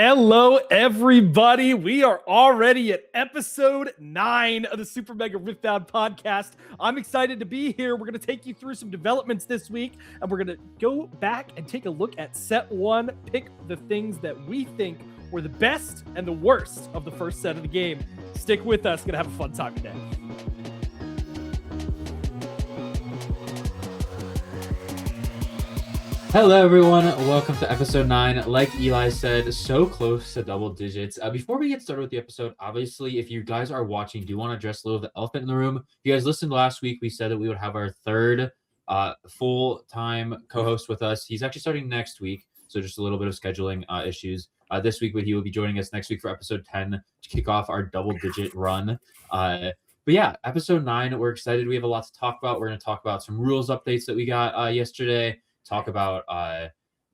Hello, everybody. We are already at episode 9 of the Super Mega Riftbound Podcast. I'm excited to be here. We're going to take you through some developments this week, and we're going to go back and take a look at Set 1, pick the things that we think were the best and the worst of the first set of the game. Stick with us. Going to have a fun time today. Hello, everyone. Welcome to episode 9. Like Eli said, so close to double digits. Before we get started with the episode, obviously, if you guys are watching, do want to address a little of the elephant in the room. If you guys listened last week, we said that we would have our third full-time co-host with us. He's actually starting next week, so just a little bit of scheduling issues. This week, he will be joining us next week for episode 10 to kick off our double-digit run. But yeah, episode 9, we're excited. We have a lot to talk about. We're going to talk about some rules updates that we got yesterday. Talk about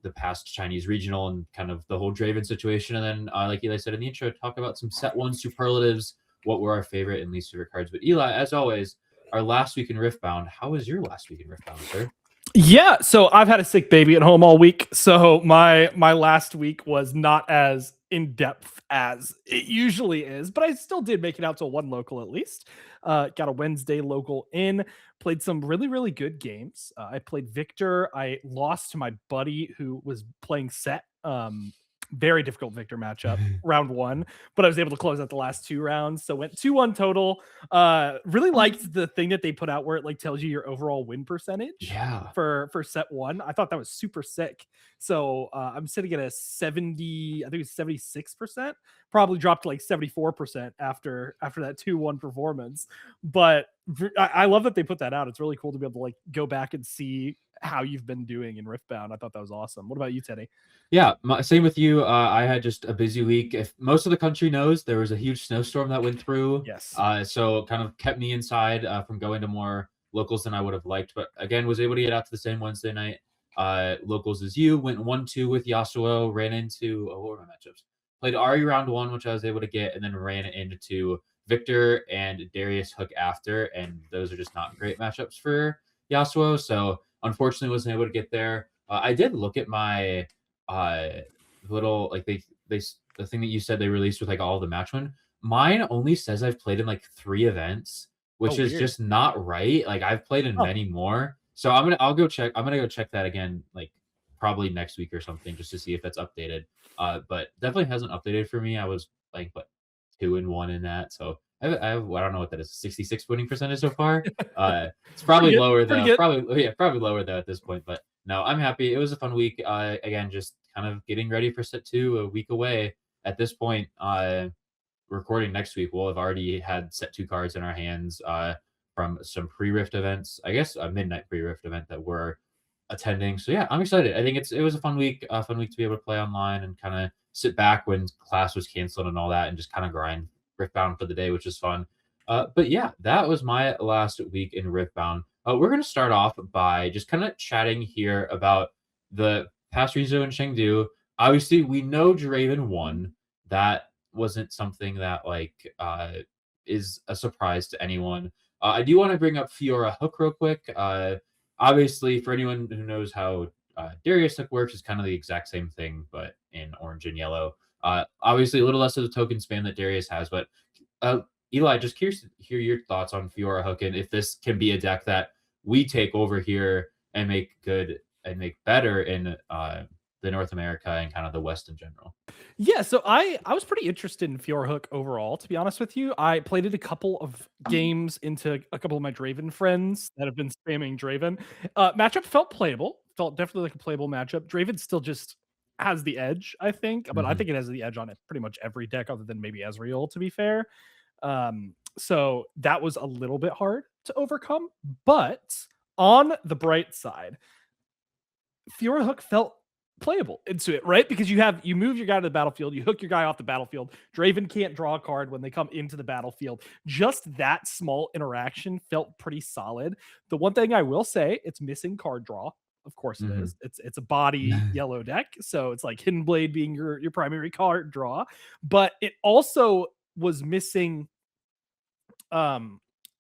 the past Chinese regional and kind of the whole Draven situation. And then, like Eli said in the intro, talk about some Set One Superlatives, what were our favorite and least favorite cards. But Eli, as always, our last week in Riftbound. How was your last week in Riftbound, sir? Yeah, so I've had a sick baby at home all week. So my last week was not as in-depth as it usually is, but I still did make it out to one local at least. Got a Wednesday local in, played some really, really good games. I played Victor. I lost to my buddy who was playing Set. Very difficult Victor matchup, round 1, but I was able to close out the last 2 rounds. So went 2-1 total. Really liked the thing that they put out where it like tells you your overall win percentage for Set 1. I thought that was super sick. So I'm sitting at a 70, I think it was 76%, probably dropped to like 74% after that 2-1 performance. But I love that they put that out. It's really cool to be able to like go back and see how you've been doing in Riftbound. I thought that was awesome. What about you, Teddy? Yeah, same with you. I had just a busy week. If most of the country knows, there was a huge snowstorm that went through. Yes. So it kind of kept me inside from going to more locals than I would have liked. But again, was able to get out to the same Wednesday night. Locals as you went 1-2 with Yasuo. Ran into what were my matchups? Played Ari round 1, which I was able to get, and then ran into Victor and Darius Hook after. And those are just not great matchups for Yasuo. So unfortunately, wasn't able to get there. I did look at my little like the thing that you said they released with like all the match win. Mine only says I've played in like 3 events, which is just not right. Like I've played in many more. So I'm gonna go check that again, like probably next week or something, just to see if that's updated. But definitely hasn't updated for me. I was like 2-1 in that. So I don't know what that is, 66 winning percentage so far. It's probably lower though. Probably lower though at this point. But no, I'm happy. It was a fun week. Again, just kind of getting ready for Set 2, a week away. At this point, recording next week, we'll have already had Set 2 cards in our hands from some pre-Rift events. I guess a midnight pre-Rift event that we're attending. So yeah, I'm excited. I think it was a fun week to be able to play online and kind of sit back when class was canceled and all that, and just kind of grind Riftbound for the day, which is fun. But yeah, that was my last week in Riftbound. We're going to start off by just kind of chatting here about the past rezo in Chengdu. Obviously, we know Draven won. That wasn't something that is a surprise to anyone. I do want to bring up Fiora Hook real quick. Obviously, for anyone who knows how Darius Hook works, it's kind of the exact same thing, but in orange and yellow. Obviously, a little less of the token spam that Darius has, but Eli, just curious to hear your thoughts on Fiora Hook and if this can be a deck that we take over here and make good and make better in the North America and kind of the West in general. Yeah, so I was pretty interested in Fiora Hook overall, to be honest with you. I played it a couple of games into a couple of my Draven friends that have been spamming Draven. Matchup felt playable, felt definitely like a playable matchup. Draven still just has the edge, I think, but I think it has the edge on it pretty much every deck other than maybe Ezreal, to be fair. So that was a little bit hard to overcome, but on the bright side, Fiora Hook felt playable into it, right? Because you move your guy to the battlefield, you hook your guy off the battlefield. Draven can't draw a card when they come into the battlefield. Just that small interaction felt pretty solid. The one thing I will say, it's missing card draw. Of course it is. It's a body yellow deck, so it's like Hidden Blade being your primary card draw, but it also was missing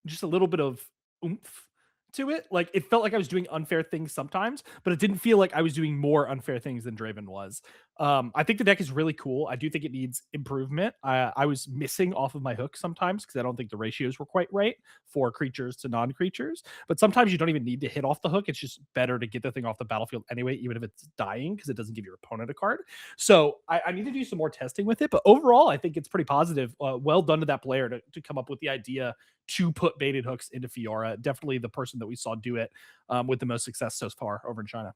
just a little bit of oomph to it. Like it felt like I was doing unfair things sometimes, but it didn't feel like I was doing more unfair things than Draven was. I think the deck is really cool. I do think it needs improvement. I was missing off of my hook sometimes because I don't think the ratios were quite right for creatures to non-creatures. But sometimes you don't even need to hit off the hook. It's just better to get the thing off the battlefield anyway, even if it's dying, because it doesn't give your opponent a card. So I need to do some more testing with it. But overall, I think it's pretty positive. Well done to that player to come up with the idea to put baited hooks into Fiora. Definitely the person that we saw do it with the most success so far over in China.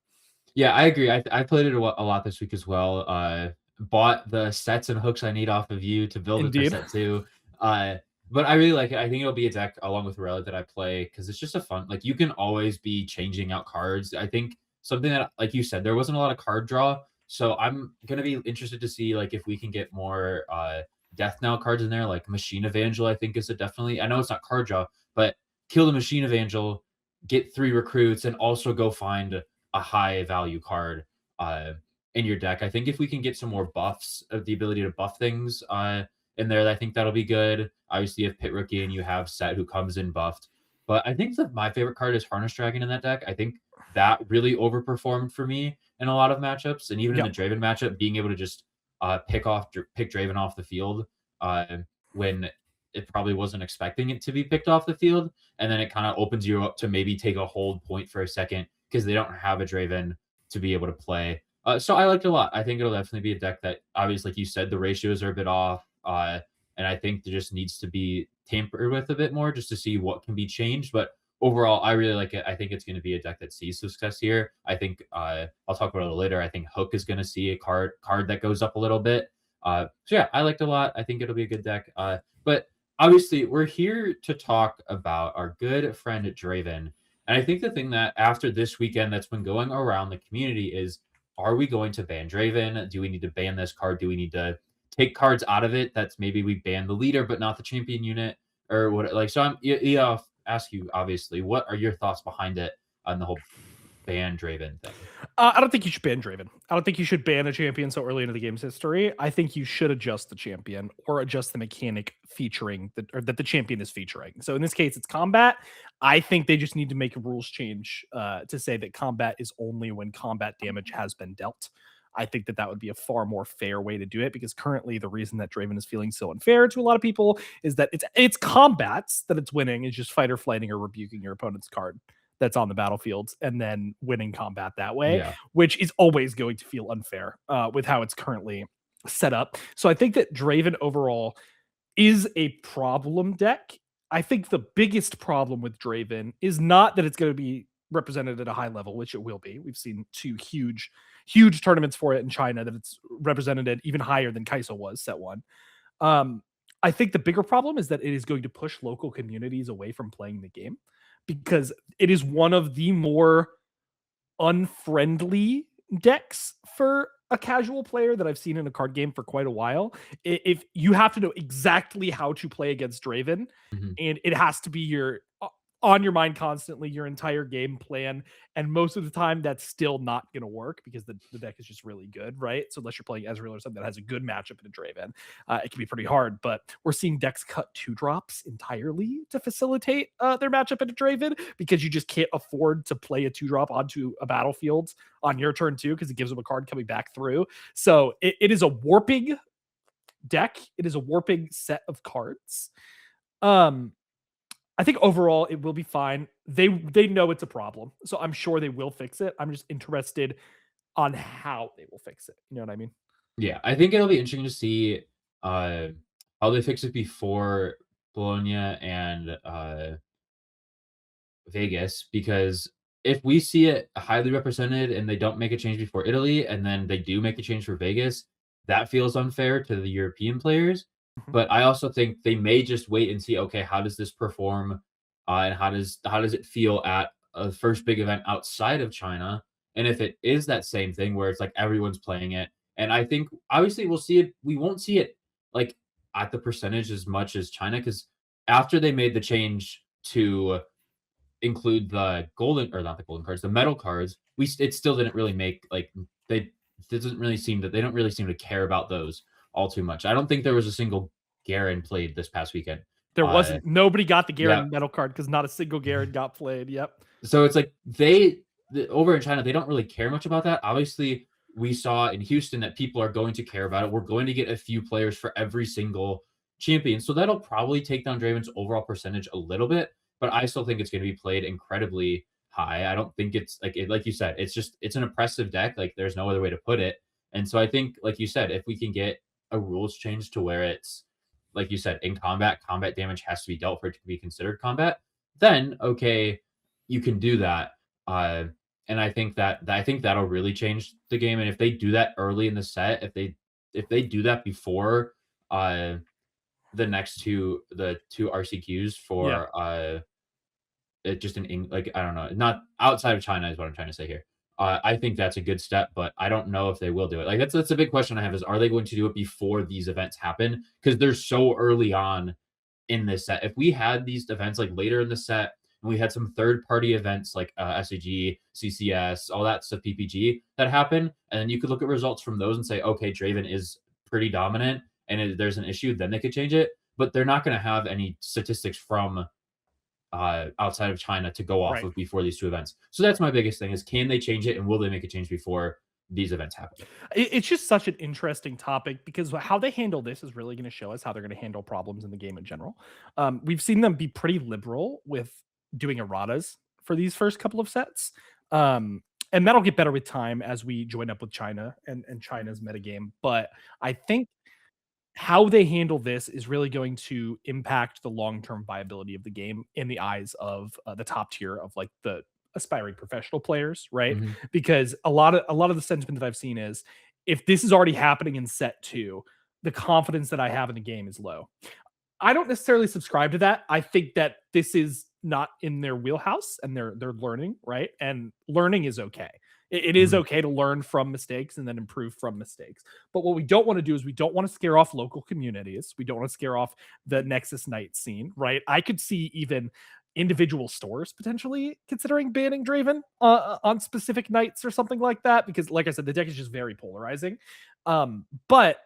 Yeah, I agree. I played it a lot this week as well. Bought the sets and hooks I need off of you to build it for Indeed. set 2. But I really like it. I think it'll be a deck along with Relic that I play because it's just a fun. Like you can always be changing out cards. I think something that, like you said, there wasn't a lot of card draw, so I'm gonna be interested to see like if we can get more Death Knell cards in there. Like Machine Evangel, I think is a definitely. I know it's not card draw, but kill the Machine Evangel, get 3 recruits, and also go find a high value card in your deck. I think if we can get some more buffs of the ability to buff things in there, I think that'll be good. Obviously, you have Pit Rookie and you have Set who comes in buffed. But I think that my favorite card is Harness Dragon in that deck. I think that really overperformed for me in a lot of matchups. And even in the Draven matchup, being able to just pick Draven off the field when it probably wasn't expecting it to be picked off the field. And then it kind of opens you up to maybe take a hold point for a second because they don't have a Draven to be able to play. So I liked it a lot. I think it'll definitely be a deck that, obviously, like you said, the ratios are a bit off. And I think there just needs to be tampered with a bit more just to see what can be changed. But overall, I really like it. I think it's going to be a deck that sees success here. I think I'll talk about it later. I think Hook is going to see a card that goes up a little bit. So yeah, I liked it a lot. I think it'll be a good deck. But obviously, we're here to talk about our good friend Draven. And I think the thing that after this weekend that's been going around the community is, are we going to ban Draven? Do we need to ban this card? Do we need to take cards out of it? That's maybe we ban the leader, but not the champion unit or what? Like, so I'll ask you, obviously, what are your thoughts behind it on the whole ban Draven thing? I don't think you should ban Draven. I don't think you should ban a champion so early into the game's history. I think you should adjust the champion or adjust the mechanic featuring that the champion is featuring. So in this case, it's combat. I think they just need to make a rules change to say that combat is only when combat damage has been dealt. I think that would be a far more fair way to do it, because currently the reason that Draven is feeling so unfair to a lot of people is that it's combats that it's winning is just fight or flighting or rebuking your opponent's card that's on the battlefield and then winning combat that way, which is always going to feel unfair with how it's currently set up. So I think that Draven overall is a problem deck. I think the biggest problem with Draven is not that it's going to be represented at a high level, which it will be. We've seen 2 huge tournaments for it in China that it's represented at even higher than Kaiso was set 1. I think the bigger problem is that it is going to push local communities away from playing the game, because it is one of the more unfriendly decks for a casual player that I've seen in a card game for quite a while. If you have to know exactly how to play against Draven, and it has to be on your mind constantly, your entire game plan. And most of the time that's still not going to work because the deck is just really good, right? So unless you're playing Ezreal or something that has a good matchup in a Draven, it can be pretty hard. But we're seeing decks cut 2-drops entirely to facilitate their matchup in a Draven, because you just can't afford to play a 2-drop onto a battlefield on your turn too, because it gives them a card coming back through. So it is a warping deck. It is a warping set of cards. I think overall it will be fine. They know it's a problem, so I'm sure they will fix it. I'm just interested on how they will fix it. You know what I mean? Yeah, I think it'll be interesting to see how they fix it before Bologna and Vegas, because if we see it highly represented and they don't make a change before Italy and then they do make a change for Vegas, that feels unfair to the European players. But I also think they may just wait and see, okay, how does this perform, and how does it feel at a first big event outside of China? And if it is that same thing where it's like everyone's playing it, and I think obviously we'll see it, we won't see it like at the percentage as much as China, because after they made the change to include the golden, or not the golden cards, the metal cards, it still didn't really make like they they don't really seem to care about those all too much. I don't think there was a single Garen played this past weekend There wasn't. Nobody got the Garen Yep. metal card because not a single Garen got played. Yep. So it's like over in China, they don't really care much about that. Obviously, we saw in Houston that people are going to care about it. We're going to get a few players for every single champion. So that'll probably take down Draven's overall percentage a little bit, but I still think it's going to be played incredibly high. I don't think it's like you said, it's an oppressive deck. Like there's no other way to put it. And so I think, like you said, if we can get a rules change to where it's, like you said, in combat damage has to be dealt for it to be considered combat, then okay, you can do that. And I think that'll really change the game. And if they do that early in the set, if they do that before the two RCQs for it just like I don't know, not outside of China is what I'm trying to say here. I think that's a good step, but I don't know if they will do it. Like that's a big question I have is, are they going to do it before these events happen? Because they're so early on in this set. If we had these events like later in the set and we had some third-party events like SAG, CCS, all that stuff, PPG that happen, and then you could look at results from those and say, okay, Draven is pretty dominant and there's an issue, then they could change it. But they're not going to have any statistics from outside of China to go off of before these two events. So that's my biggest thing is, can they change it and will they make a change before these events happen? It's just such an interesting topic because how they handle this is really going to show us how they're going to handle problems in the game in general. We've seen them be pretty liberal with doing erratas for these first couple of sets. And that'll get better with time as we join up with China and China's metagame. But I think how they handle this is really going to impact the long-term viability of the game in the eyes of the top tier of like the aspiring professional players, right? Mhm. Because a lot of the sentiment that I've seen is, if this is already happening in set 2, the confidence that I have in the game is low. I don't necessarily subscribe to that. I think that this is not in their wheelhouse and they're learning, right? And learning is okay. It is okay to learn from mistakes and then improve from mistakes. But what we don't want to do is we don't want to scare off local communities. We don't want to scare off the Nexus Knight scene, right? I could see even individual stores potentially considering banning Draven on specific nights or something like that, because like I said, the deck is just very polarizing. But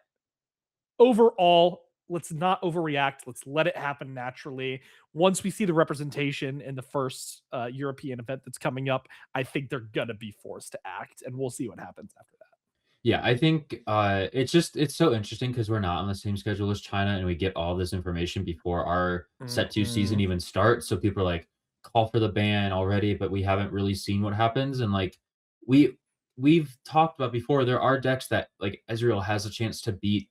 overall, let's not overreact. Let's let it happen naturally. Once we see the representation in the first European event that's coming up, I think they're gonna be forced to act, and we'll see what happens after that. Yeah, I think it's so interesting because we're not on the same schedule as China, and we get all this information before our set 2 season even starts. So people are like, call for the ban already, but we haven't really seen what happens. And like we've talked about before, there are decks that like Ezreal has a chance to beat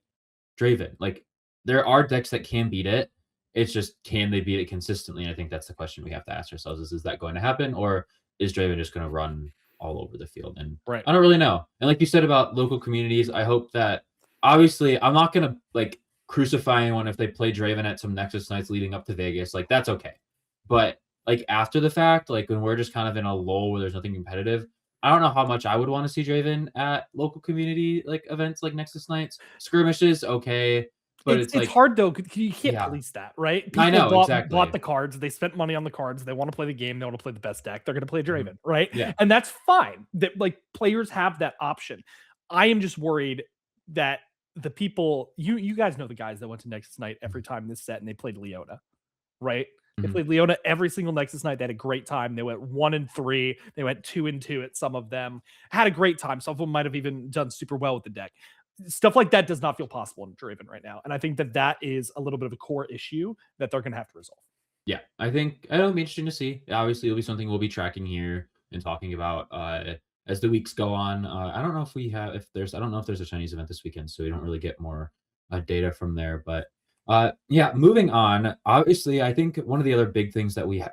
Draven. Like there are decks that can beat it. It's just, can they beat it consistently? And I think that's the question we have to ask ourselves is that going to happen, or is Draven just going to run all over the field? And I don't really know. And like you said about local communities, I hope that, obviously I'm not going to like crucify anyone if they play Draven at some Nexus nights leading up to Vegas. Like that's okay. But like after the fact, like when we're just kind of in a lull where there's nothing competitive, I don't know how much I would want to see Draven at local community like events like Nexus nights. Skirmishes, okay. But it's like hard though. You can't police that, right? People I know, exactly. Bought the cards. They spent money on the cards. They want to play the game. They want to play the best deck. They're going to play Draven, right? Yeah. And that's fine. That like players have that option. I am just worried that the people, you guys know the guys that went to Nexus Night every time this set and they played Leona, right? They played Leona every single Nexus Night. They had a great time. They went 1-3. They went 2-2 at some of them. Had a great time. Some of them might have even done super well with the deck. Stuff like that does not feel possible in Draven right now. And I think that is a little bit of a core issue that they're going to have to resolve. Yeah, I think it'll be interesting to see. Obviously, it'll be something we'll be tracking here and talking about as the weeks go on. I don't know if there's a Chinese event this weekend, so we don't really get more data from there. But yeah, moving on. Obviously, I think one of the other big things that we have,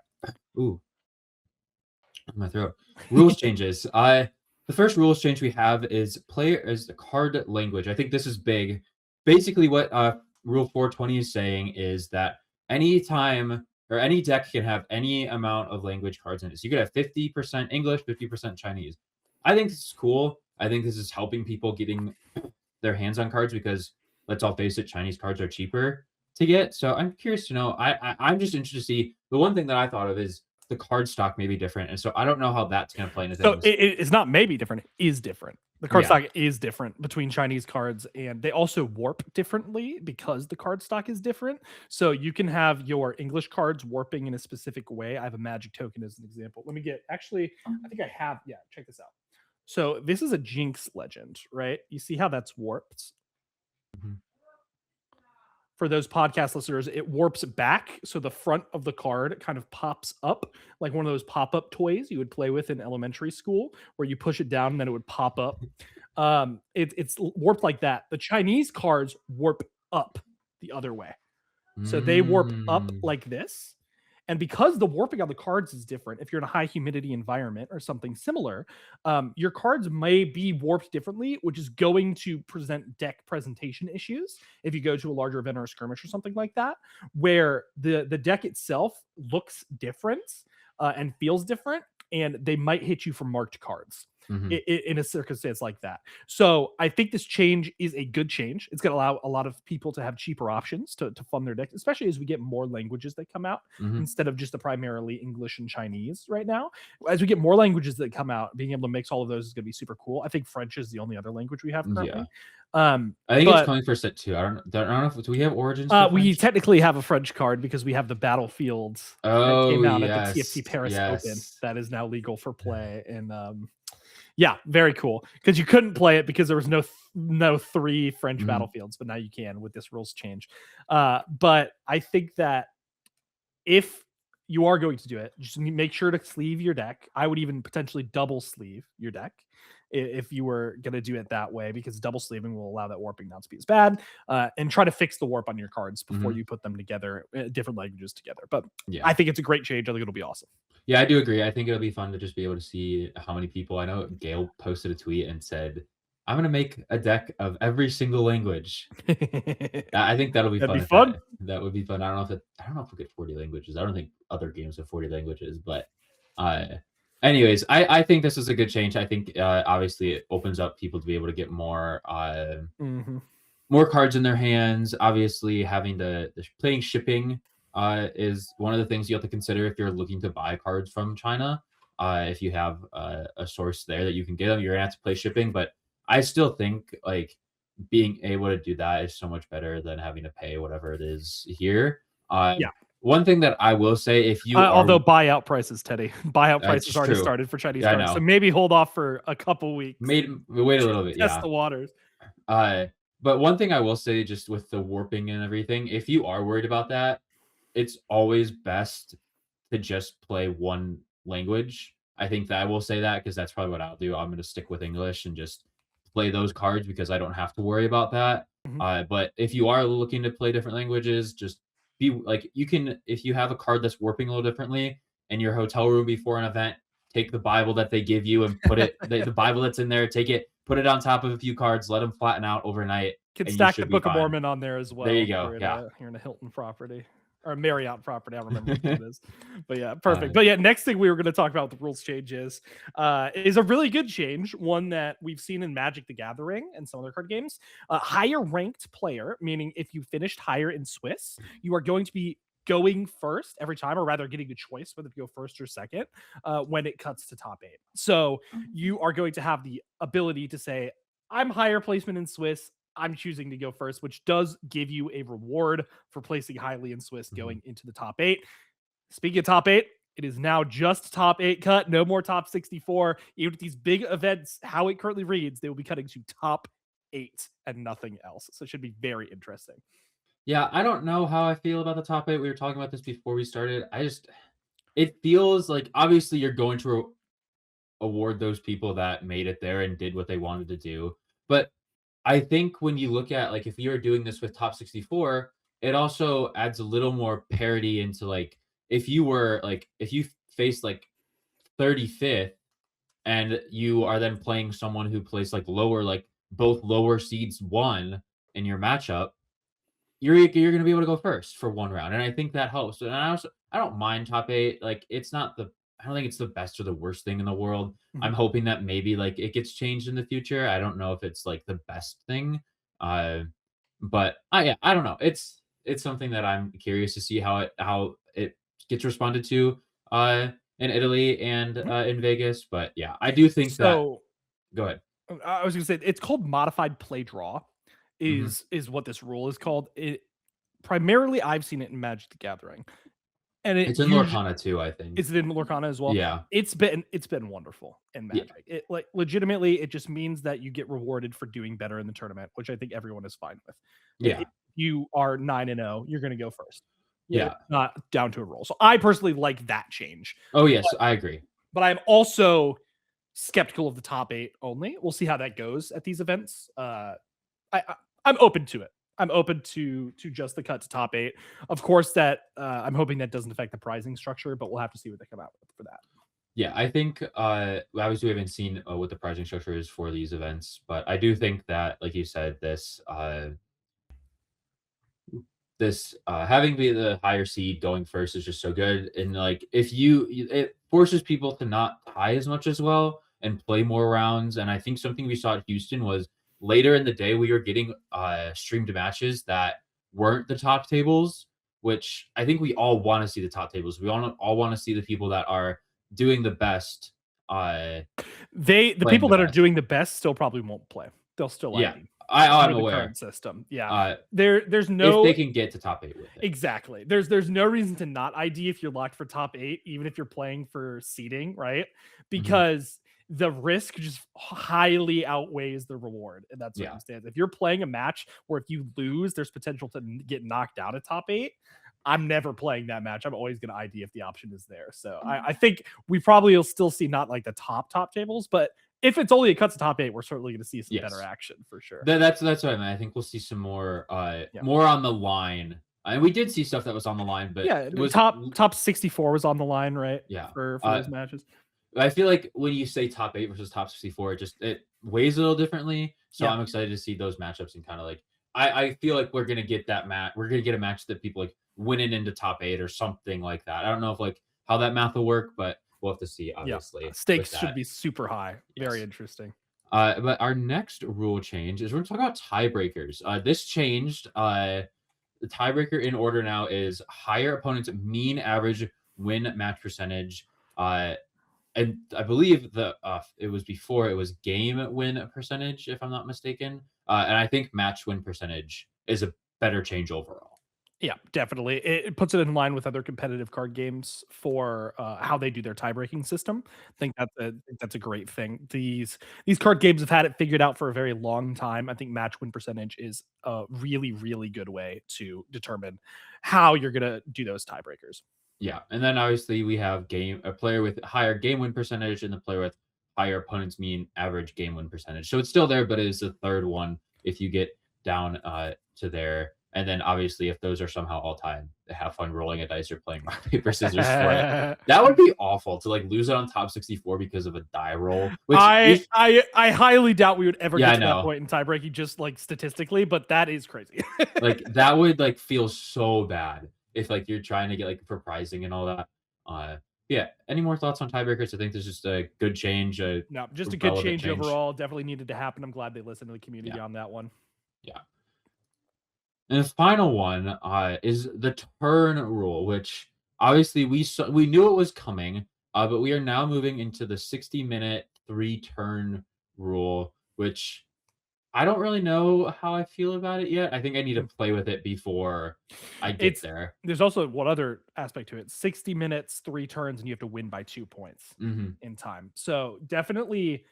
my throat, rules changes. The first rules change we have is the card language. I think this is big. Basically, what Rule 420 is saying is that any time or any deck can have any amount of language cards in it. So you could have 50% English, 50% Chinese. I think this is cool. I think this is helping people getting their hands on cards because, let's all face it, Chinese cards are cheaper to get. So I'm curious to know. I'm just interested to see. The one thing that I thought of is the card stock may be different. And so I don't know how that's going to play into things. So it's not maybe different. It is different. The cardstock is different between Chinese cards, and they also warp differently because the cardstock is different. So you can have your English cards warping in a specific way. I have a magic token as an example. Let me get, actually, I think I have, yeah, check this out. So this is a Jinx legend, right? You see how that's warped? Mm-hmm. For those podcast listeners, it warps back. So the front of the card kind of pops up like one of those pop-up toys you would play with in elementary school, where you push it down and then it would pop up. It's warped like that. The Chinese cards warp up the other way. So they warp up like this. And because the warping on the cards is different, if you're in a high humidity environment or something similar, your cards may be warped differently, which is going to present deck presentation issues if you go to a larger event or a skirmish or something like that, where the deck itself looks different and feels different, and they might hit you for marked cards. In a circumstance like that. So I think this change is a good change. It's going to allow a lot of people to have cheaper options to fund their decks, especially as we get more languages that come out instead of just the primarily English and Chinese right now. As we get more languages that come out, being able to mix all of those is going to be super cool. I think French is the only other language we have currently. I think it's coming for set 2. I don't know if do we have origins. We technically have a French card because we have the Battlefield that came out at the TFT Paris Open that is now legal for play. And yeah, very cool. Because you couldn't play it because there was no 3 French battlefields, but now you can with this rules change. But I think that if you are going to do it, just make sure to sleeve your deck. I would even potentially double sleeve your deck if you were going to do it that way, because double sleeving will allow that warping not to be as bad, and try to fix the warp on your cards before you put them together, different languages together. But yeah, I think it's a great change. I think it'll be awesome. Yeah, I do agree. I think it'll be fun to just be able to see how many people. I know Gail posted a tweet and said, I'm going to make a deck of every single language. I think that'll be fun. That would be fun. I don't know if we'll get 40 languages. I don't think other games have 40 languages, but anyways, I think this is a good change. I think obviously it opens up people to be able to get more more cards in their hands. Obviously, having playing shipping is one of the things you have to consider if you're looking to buy cards from China. If you have a source there that you can get them, you're gonna have to play shipping. But I still think like being able to do that is so much better than having to pay whatever it is here. Yeah. One thing that I will say, if you although buyout prices, Teddy, buyout prices already started for Chinese cards, so maybe hold off for a couple weeks. Wait a little bit. Test the waters. But one thing I will say, just with the warping and everything, if you are worried about that, it's always best to just play one language. I think that I will say that because that's probably what I'll do. I'm going to stick with English and just play those cards because I don't have to worry about that. But if you are looking to play different languages, just be like, you can, if you have a card that's warping a little differently in your hotel room before an event, take the Bible that they give you and put it, the Bible that's in there, take it, put it on top of a few cards, let them flatten out overnight. You can stack the Book of Mormon on there as well. There you go. You're in a Hilton property. Or Marriott property, I don't remember what it is. But yeah, perfect. But yeah, next thing we were going to talk about with the rules changes is a really good change, one that we've seen in Magic the Gathering and some other card games. Higher ranked player, meaning if you finished higher in Swiss, you are going to be going first every time, or rather getting a choice whether to go first or second when it cuts to top 8. So you are going to have the ability to say, I'm higher placement in Swiss, I'm choosing to go first, which does give you a reward for placing highly in Swiss going into the top 8. Speaking of top 8, it is now just top 8 cut, no more top 64. Even with these big events, how it currently reads, they will be cutting to top 8 and nothing else. So it should be very interesting. Yeah, I don't know how I feel about the top 8. We were talking about this before we started. It feels like obviously you're going to award those people that made it there and did what they wanted to do. But I think when you look at, like, if you're doing this with top 64, it also adds a little more parity into, like, if you face like 35th and you are then playing someone who plays like lower, like both lower seeds won in your matchup, you're going to be able to go first for one round. And I think that helps. And I don't mind top 8. Like, I don't think it's the best or the worst thing in the world. I'm hoping that maybe like it gets changed in the future. I don't know if it's like the best thing. But I don't know. It's something that I'm curious to see how it gets responded to in Italy and in Vegas. But yeah, I do think so. Go ahead. I was gonna say it's called modified play draw, Mhm. is what this rule is called. It primarily I've seen it in Magic the Gathering, and it It's in usually Lorcana too, I think. is it in Lorcana as well? Yeah. It's been wonderful in Yeah. Magic. It like legitimately, it just means that you get rewarded for doing better in the tournament, which I think everyone is fine with. If Yeah. you are 9-0, you're gonna go first. It's Yeah. not down to a roll. So I personally like that change, Oh, yes, I agree. but I'm also skeptical of the top 8 only. We'll see how that goes at these events. I'm open to it. I'm open to just the cut to top 8. Of course, that I'm hoping that doesn't affect the pricing structure, but we'll have to see what they come out with for that. Yeah, I think, obviously, we haven't seen, what the pricing structure is for these events, but I do think that, like you said, having be the higher seed going first is just so good, and, like, if it forces people to not tie as much as well and play more rounds, and I think something we saw at Houston was later in the day, we were getting, streamed matches that weren't the top tables, which I think we all wanna see the top tables. We all wanna see the people that are doing the best, The playing people the that are best. doing the best still probably won't play. They'll still Yeah, ID I'm under the aware, current system. Yeah. uh, There's if no they can get to top 8 with it. exactly. There's no reason to not ID if you're locked for top 8, even if you're playing for seeding, right? Mhm. Because the risk just highly outweighs the reward in that Yeah. circumstance. If you're playing a match where if you lose, there's potential to get knocked out of top 8. I'm never playing that match. I'm always going to ID if the option is there. So I think we probably will still see not like the top tables, but if it's only a cut to top 8, we're certainly going to see some better Yes. action for sure. That's what I meant. I think we'll see some more, Yeah. more on the line, and we did see stuff that was on the line, but Yeah, it the was top 64 was on the line, right? yeah. For those matches. I feel like when you say top 8 versus top 64, it weighs a little differently, so Yeah. I'm excited to see those matchups and kinda, like I feel like we're gonna get a match that people, like, winning into top 8 or something like that. I don't know if, like, how that math will work, but we'll have to see, Yeah. obviously, with Stakes should that. be super high. Very Yes. interesting. But our next rule change is we're gonna talk about tiebreakers. This changed. The tiebreaker in order now is higher opponent's mean average win match percentage. And I believe it was before it was game win percentage, if I'm not mistaken. And I think match win percentage is a better change overall. Yeah, definitely. It puts it in line with other competitive card games for how they do their tie-breaking system. I think that's a great thing. These card games have had it figured out for a very long time. I think match win percentage is a really, really good way to determine how you're gonna do those tiebreakers. Yeah, and then obviously we have a player with higher game win percentage and the player with higher opponent's mean average game win percentage. So it's still there, but it is the third one if you get down to there. And then obviously if those are somehow all tied, have fun rolling a dice or playing rock paper scissors for it. That would be awful to like lose it on top 64 because of a die roll. Which I highly doubt we would ever Yeah, get I to that know. point in tiebreaking, just like statistically, but that is crazy. Like that would like feel so bad if like you're trying to get like for pricing and all that. Yeah. Any more thoughts on tiebreakers? I think there's just a good change, a No, just a good relevant change overall. Definitely needed to happen. I'm glad they listened to the community Yeah. on that one. Yeah. And the final one is the turn rule, which obviously we knew it was coming, but we are now moving into the 60-minute 3-turn rule, which I don't really know how I feel about it yet. I think I need to play with it before I get It's there. There's also one other aspect to it. 60 minutes, 3 turns, and you have to win by 2 points Mhm. in time. So definitely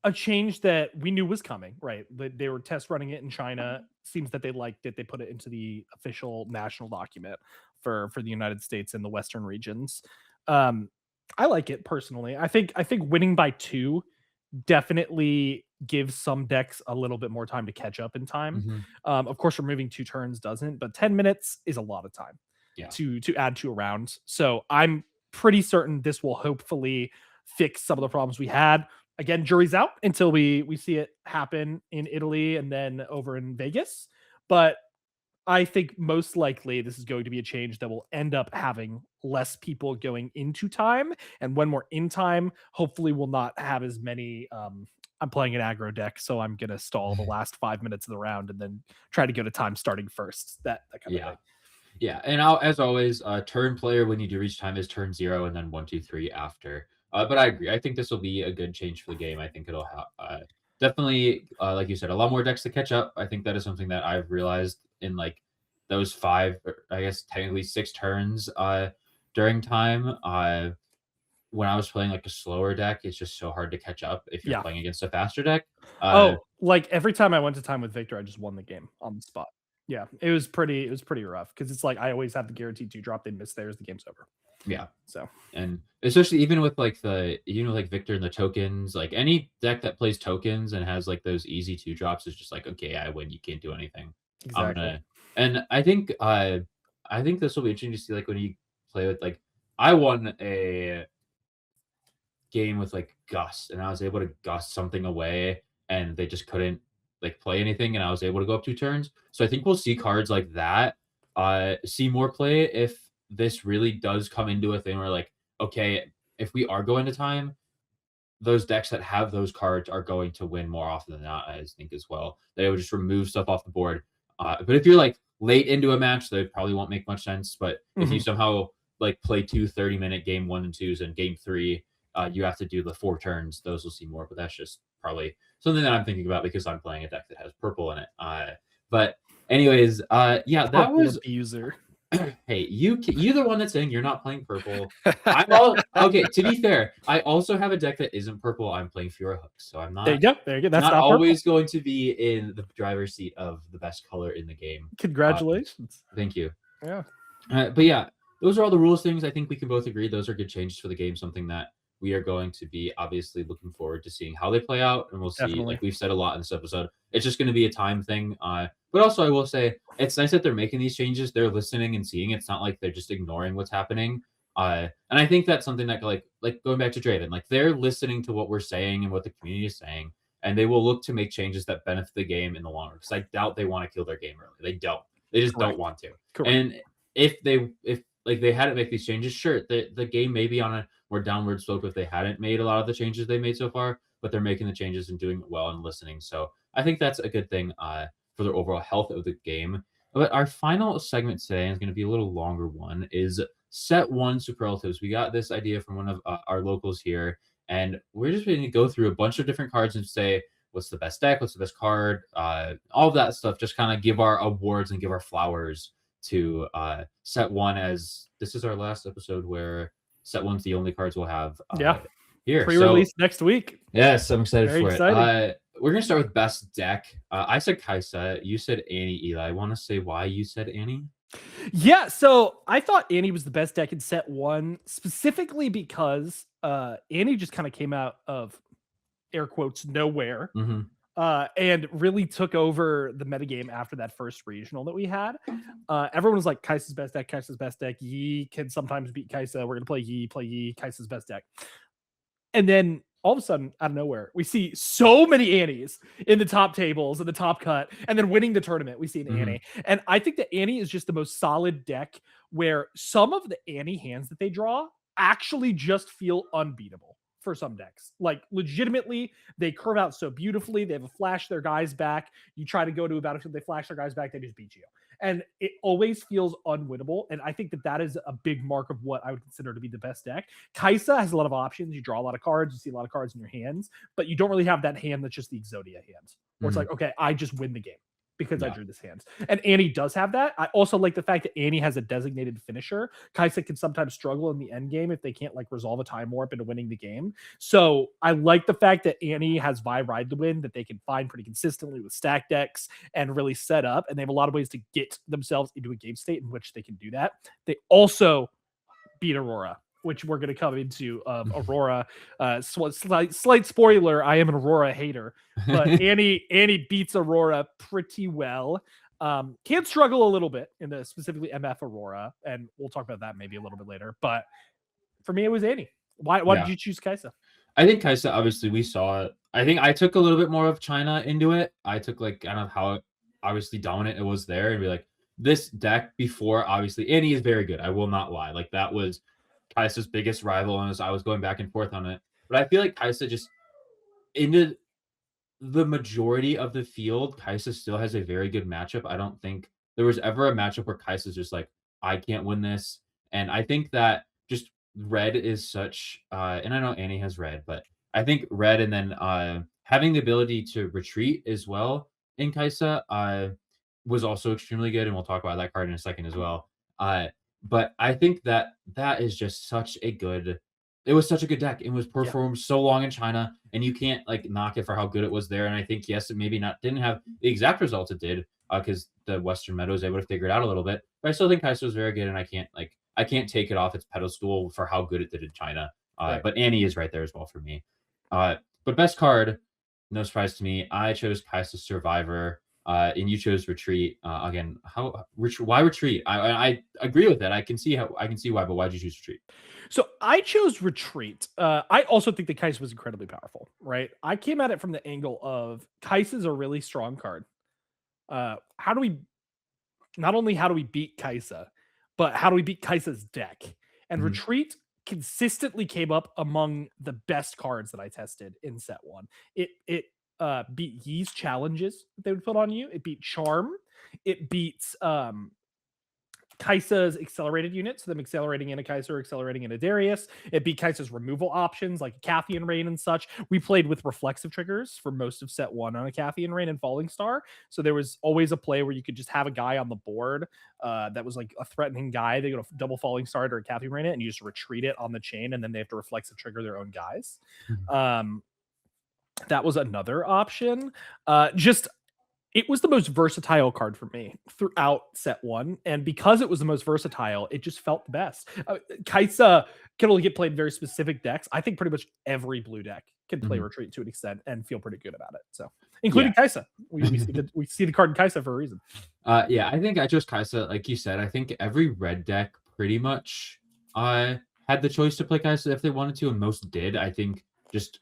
a change that we knew was coming, right? They were test running it in China. Seems that they liked it. They put it into the official national document for the United States and the Western regions. Um, I like it personally. I think winning by 2 definitely gives some decks a little bit more time to catch up in time. Mhm. Of course, removing 2 turns doesn't, but 10 minutes is a lot of time Yeah. to add to a round. So I'm pretty certain this will hopefully fix some of the problems we had. Again, jury's out until we see it happen in Italy and then over in Vegas. But I think most likely this is going to be a change that will end up having less people going into time. And when we're in time, hopefully we'll not have as many. I'm playing an aggro deck, so I'm gonna stall the last 5 minutes of the round and then try to go to time starting first. That kind of Yeah. thing. Yeah. And as always, turn player when you do reach time is turn 0 and then 1, 2, 3 after. But I agree. I think this will be a good change for the game. I think it'll definitely, like you said, a lot more decks to catch up. I think that is something that I've realized in like those 5, or I guess technically 6 turns during time. When I was playing like a slower deck, it's just so hard to catch up if you're Yeah. playing against a faster deck. Oh, like every time I went to time with Victor, I just won the game on the spot. Yeah, it was pretty rough because it's like I always have the guaranteed 2 drop. They miss theirs, the game's over. Yeah. So And especially even with like like Victor and the tokens, like any deck that plays tokens and has like those easy 2 drops is just like, okay, I win, you can't do anything. I'm exactly. gonna and I think this will be interesting to see like when you play with like I won a game with like Gus and I was able to gust something away and they just couldn't like play anything and I was able to go up 2 turns. So I think we'll see cards like that see more play if this really does come into a thing where like, okay, if we are going to time, those decks that have those cards are going to win more often than not, I think as well. They would just remove stuff off the board. But if you're like late into a match, they probably won't make much sense. But if you somehow like play 2 30-minute game 1 and 2s and game 3, you have to do the 4 turns. Those will see more, but that's just probably something that I'm thinking about because I'm playing a deck that has purple in it. But anyways, yeah, that Purple was abuser. Hey, you're the one that's saying you're not playing purple. I'm all okay. To be fair, I also have a deck that isn't purple. I'm playing Fura Hooks, so I'm There you not go. There you go. That's not not always going to be in the driver's seat of the best color in the game. Congratulations. Thank you. Yeah. But yeah, those are all the rules things. I think we can both agree those are good changes for the game. Something that we are going to be obviously looking forward to seeing how they play out, and we'll see. Definitely. Like we've said a lot in this episode, it's just going to be a time thing. But also, I will say it's nice that they're making these changes. They're listening and seeing. It's not like they're just ignoring what's happening. And I think that's something that like going back to Draven, like they're listening to what we're saying and what the community is saying, and they will look to make changes that benefit the game in the long run. Because I doubt they want to kill their game early. They don't. They just don't want to. Correct. And if like they hadn't make these changes, sure, the game may be on a more downward slope if they hadn't made a lot of the changes they made so far, but they're making the changes and doing it well and listening. So I think that's a good thing for the overall health of the game. But our final segment today is going to be a little longer one is Set One Superlatives. We got this idea from one of our locals here, and we're just going to go through a bunch of different cards and say what's the best deck, what's the best card, all of that stuff. Just kind of give our awards and give our flowers to Set One, as this is our last episode where Set One's the only cards we'll have here. Pre-release next week. Yes, I'm excited Very for exciting. it. We're going to start with best deck. I said Kaisa. You said Annie, Eli. I want to say why you said Annie. Yeah, so I thought Annie was the best deck in Set One, specifically because Annie just kind of came out of air quotes nowhere. And really took over the metagame after that first regional that we had. Everyone was like, Kaisa's best deck, Kaisa's best deck. Yi can sometimes beat Kaisa. We're going to play Yi, Kaisa's best deck. And then all of a sudden, out of nowhere, we see so many Annies in the top tables, in the top cut, and then winning the tournament, we see an Annie. And I think that Annie is just the most solid deck where some of the Annie hands that they draw actually just feel unbeatable for some decks. Like legitimately, they curve out so beautifully. They have a flash their guys back. You try to go to a battlefield, they flash their guys back, they just beat you. And it always feels unwinnable. And I think that that is a big mark of what I would consider to be the best deck. Kaisa has a lot of options. You draw a lot of cards. You see a lot of cards in your hands, but you don't really have that hand that's just the Exodia hand, where it's like, okay, I just win the game because I drew this hand. And Annie does have that. I also like the fact that Annie has a designated finisher. Kaisa can sometimes struggle in the end game if they can't like resolve a time warp into winning the game. So I like the fact that Annie has Vi Ride to Win that they can find pretty consistently with stack decks and really set up. And they have a lot of ways to get themselves into a game state in which they can do that. They also beat Aurora, which we're going to come into Aurora. Slight spoiler, I am an Aurora hater, but Annie beats Aurora pretty well. Can struggle a little bit in the specifically MF Aurora, and we'll talk about that maybe a little bit later. But for me, it was Annie. Why did you choose Kaisa? I think Kaisa, obviously, we saw it. I think I took a little bit more of China into it. I took like kind of how obviously dominant it was there and be like, this deck before, obviously, Annie is very good. I will not lie. Like that was Kaisa's biggest rival, and as I was going back and forth on it. But I feel like Kaisa just into the majority of the field, Kaisa still has a very good matchup. I don't think there was ever a matchup where Kaisa's just like, I can't win this. And I think that just red is such, and I know Annie has red, but I think red and then having the ability to retreat as well in Kaisa was also extremely good, and we'll talk about that card in a second as well. Uh, but I think that that is just such a good. It was such a good deck. It was Yeah. performed so long in China, and you can't like knock it for how good it was there. And I think yes, it maybe not didn't have the exact results it did because the Western Meadows able to figure it out a little bit. But I still think Kaiser was very good, and I can't take it off its pedestal for how good it did in China. Right. But Annie is right there as well for me. But best card, no surprise to me. I chose Kaiser Survivor, and you chose Retreat. Again, why Retreat? I agree with that. I can see why, but why'd you choose Retreat? So I chose Retreat. I also think that Kai'Sa was incredibly powerful, right? I came at it from the angle of Kai'Sa's a really strong card. How do we beat Kai'Sa, but how do we beat Kai'Sa's deck? And Retreat consistently came up among the best cards that I tested in set one. It beat Yi's challenges that they would put on you. It beat Charm. It beats Kai'Sa's accelerated units, so them accelerating in a Kai'Sa or accelerating in a Darius. It beat Kai'Sa's removal options like Cathian Rain and such. We played with reflexive triggers for most of set one on a Cathian Rain and Falling Star. So there was always a play where you could just have a guy on the board that was like a threatening guy. They go to double Falling Star or a Cathian Rain it, and you just retreat it on the chain, and then they have to reflexive trigger their own guys. That was another option. It was the most versatile card for me throughout set one. And because it was the most versatile, it just felt the best. Kai'Sa can only get played in very specific decks. I think pretty much every blue deck can play Retreat to an extent and feel pretty good about it. So, including Kai'Sa. We see the card in Kai'Sa for a reason. Yeah, I think I chose Kai'Sa. Like you said, I think every red deck pretty much had the choice to play Kai'Sa if they wanted to, and most did. I think just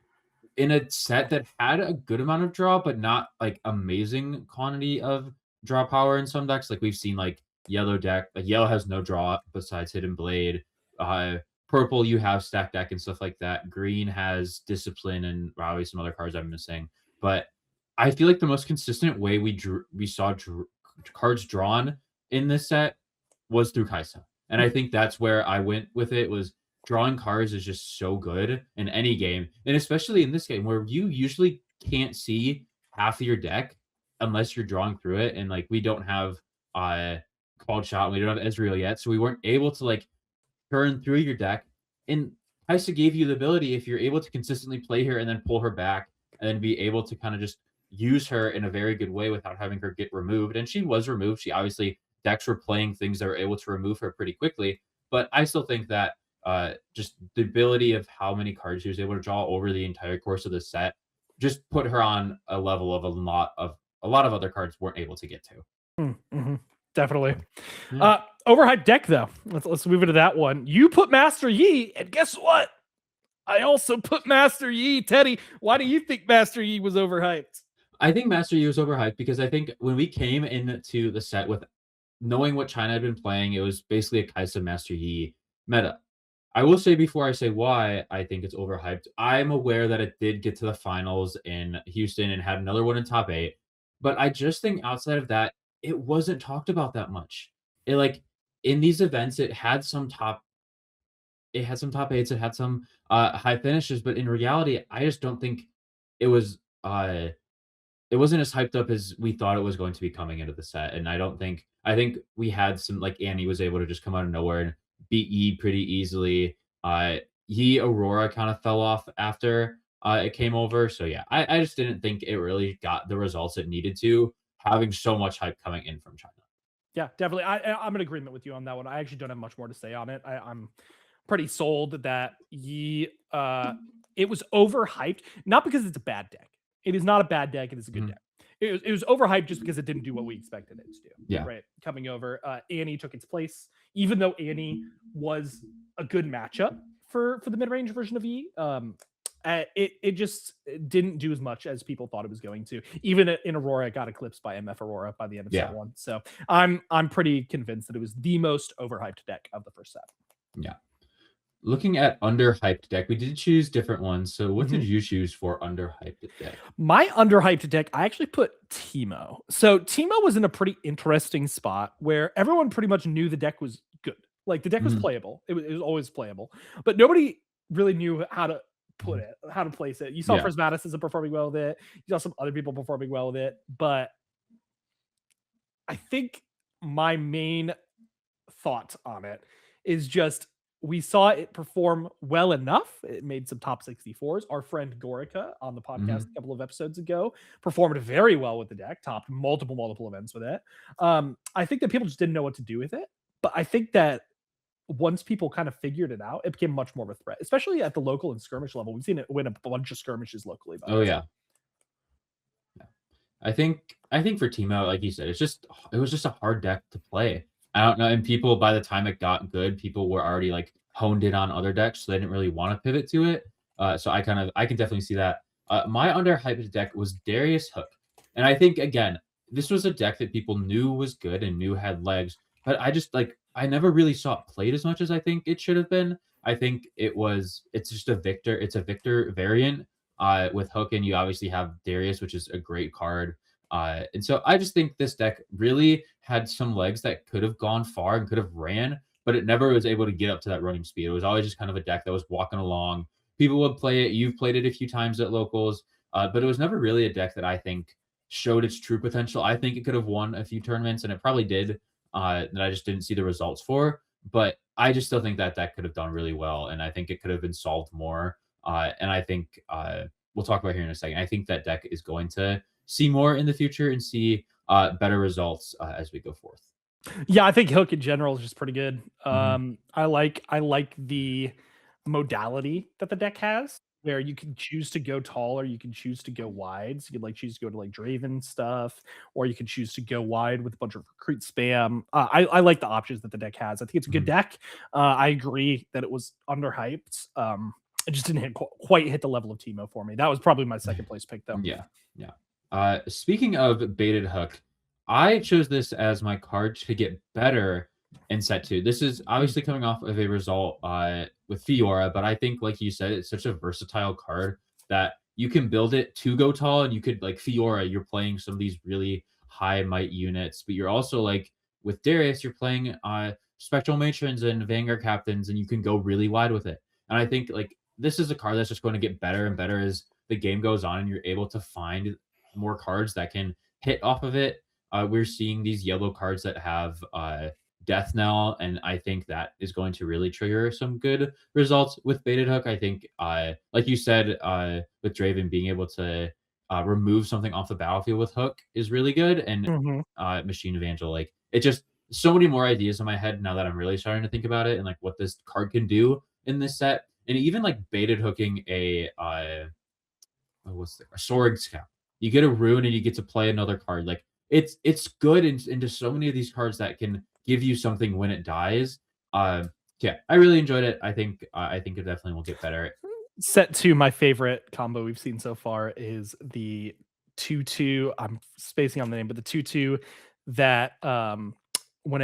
in a set that had a good amount of draw, but not like amazing quantity of draw power in some decks. Like we've seen like yellow deck, like yellow has no draw besides Hidden Blade. Purple, you have stack deck and stuff like that. Green has discipline and probably some other cards I'm missing. But I feel like the most consistent way we saw cards drawn in this set was through Kai'Sa. And I think that's where I went with it was drawing cards is just so good in any game, and especially in this game where you usually can't see half of your deck unless you're drawing through it. And like we don't have called shot, and we don't have Ezreal yet, so we weren't able to like turn through your deck. And Kai'Sa gave you the ability if you're able to consistently play her and then pull her back, and then be able to kind of just use her in a very good way without having her get removed. And she was removed. She obviously decks were playing things that were able to remove her pretty quickly, but I still think that just the ability of how many cards she was able to draw over the entire course of the set just put her on a level of a lot of other cards weren't able to get to. Definitely. Overhyped deck though. Let's move into that one. You put Master Yi, and guess what? I also put Master Yi. Teddy, why do you think Master Yi was overhyped? I think Master Yi was overhyped because I think when we came into the set with knowing what China had been playing, it was basically a Kai'Sa Master Yi meta. I will say before I say why I think it's overhyped, I'm aware that it did get to the finals in Houston and had another one in top 8, but I just think outside of that, it wasn't talked about that much. It like in these events, it had some top 8s, it had some high finishes, but in reality, I just don't think it was it wasn't as hyped up as we thought it was going to be coming into the set. And I think we had some like Annie was able to just come out of nowhere and beat Yi pretty easily. Yi Aurora kind of fell off after it came over. So yeah, I just didn't think it really got the results it needed to, having so much hype coming in from China. Yeah, definitely. I'm in agreement with you on that one. I actually don't have much more to say on it. I'm pretty sold that Yi it was overhyped, not because it's a bad deck. It is not a bad deck. It is a good deck. It was overhyped just because it didn't do what we expected it to do. Yeah. Right. Coming over, Annie took its place, even though Annie was a good matchup for the mid range version of Yi. It just didn't do as much as people thought it was going to. Even in Aurora, it got eclipsed by MF Aurora by the end of set one. So I'm pretty convinced that it was the most overhyped deck of the first set. Yeah. Looking at underhyped deck, we did choose different ones. So what did you choose for underhyped deck? My underhyped deck, I actually put Teemo. So Teemo was in a pretty interesting spot where everyone pretty much knew the deck was good. Like the deck was playable. It was always playable, but nobody really knew how to put it, how to place it. You saw First Madison performing well with it. You saw some other people performing well with it, but I think my main thought on it is just we saw it perform well enough. It made some top 64s. Our friend Gorica on the podcast a couple of episodes ago performed very well with the deck, topped multiple events with it. I think that people just didn't know what to do with it. But I think that once people kind of figured it out, it became much more of a threat, especially at the local and skirmish level. We've seen it win a bunch of skirmishes locally. Oh yeah. I think for Teemo, like you said, it was just a hard deck to play. I don't know, and people, by the time it got good, people were already like honed in on other decks, so they didn't really want to pivot to it. So I can definitely see that. My underhyped deck was Darius Hook, and I think again, this was a deck that people knew was good and knew had legs, but I never really saw it played as much as I think it should have been. I think it's just a Victor. It's a Victor variant with Hook, and you obviously have Darius, which is a great card. And so I just think this deck really had some legs that could have gone far and could have ran, but it never was able to get up to that running speed. It was always just kind of a deck that was walking along. People would play it. You've played it a few times at locals, but it was never really a deck that I think showed its true potential. I think it could have won a few tournaments, and it probably did, that I just didn't see the results for. But I just still think that deck could have done really well, and I think it could have been solved more. And I think we'll talk about here in a second. I think that deck is going to see more in the future and see better results as we go forth. Yeah, I think Hook in general is just pretty good. I like the modality that the deck has, where you can choose to go tall or you can choose to go wide. So you could like choose to go to like Draven stuff, or you can choose to go wide with a bunch of recruit spam. I like the options that the deck has. I think it's a good deck. I agree that it was underhyped. It just didn't quite hit the level of Teemo for me. That was probably my second place pick though. Yeah. Speaking of baited Hook, I chose this as my card to get better in set 2. This is obviously coming off of a result with Fiora, but I think, like you said, it's such a versatile card that you can build it to go tall, and you could, like Fiora, you're playing some of these really high might units, but you're also like with Darius, you're playing Spectral Matrons and Vanguard Captains, and you can go really wide with it. And I think like this is a card that's just going to get better and better as the game goes on, and you're able to find more cards that can hit off of it. We're seeing these yellow cards that have Death Knell, and I think that is going to really trigger some good results with baited Hook. I think, like you said, with Draven being able to remove something off the battlefield with Hook is really good, and Machine Evangel, like it just so many more ideas in my head now that I'm really starting to think about it and like what this card can do in this set, and even like baited hooking a Sword Scout. You get a rune and you get to play another card. Like it's good into so many of these cards that can give you something when it dies. Yeah, I really enjoyed it. I think it definitely will get better. Set 2, my favorite combo we've seen so far is the 2/2. I'm spacing on the name, but the 2/2 that when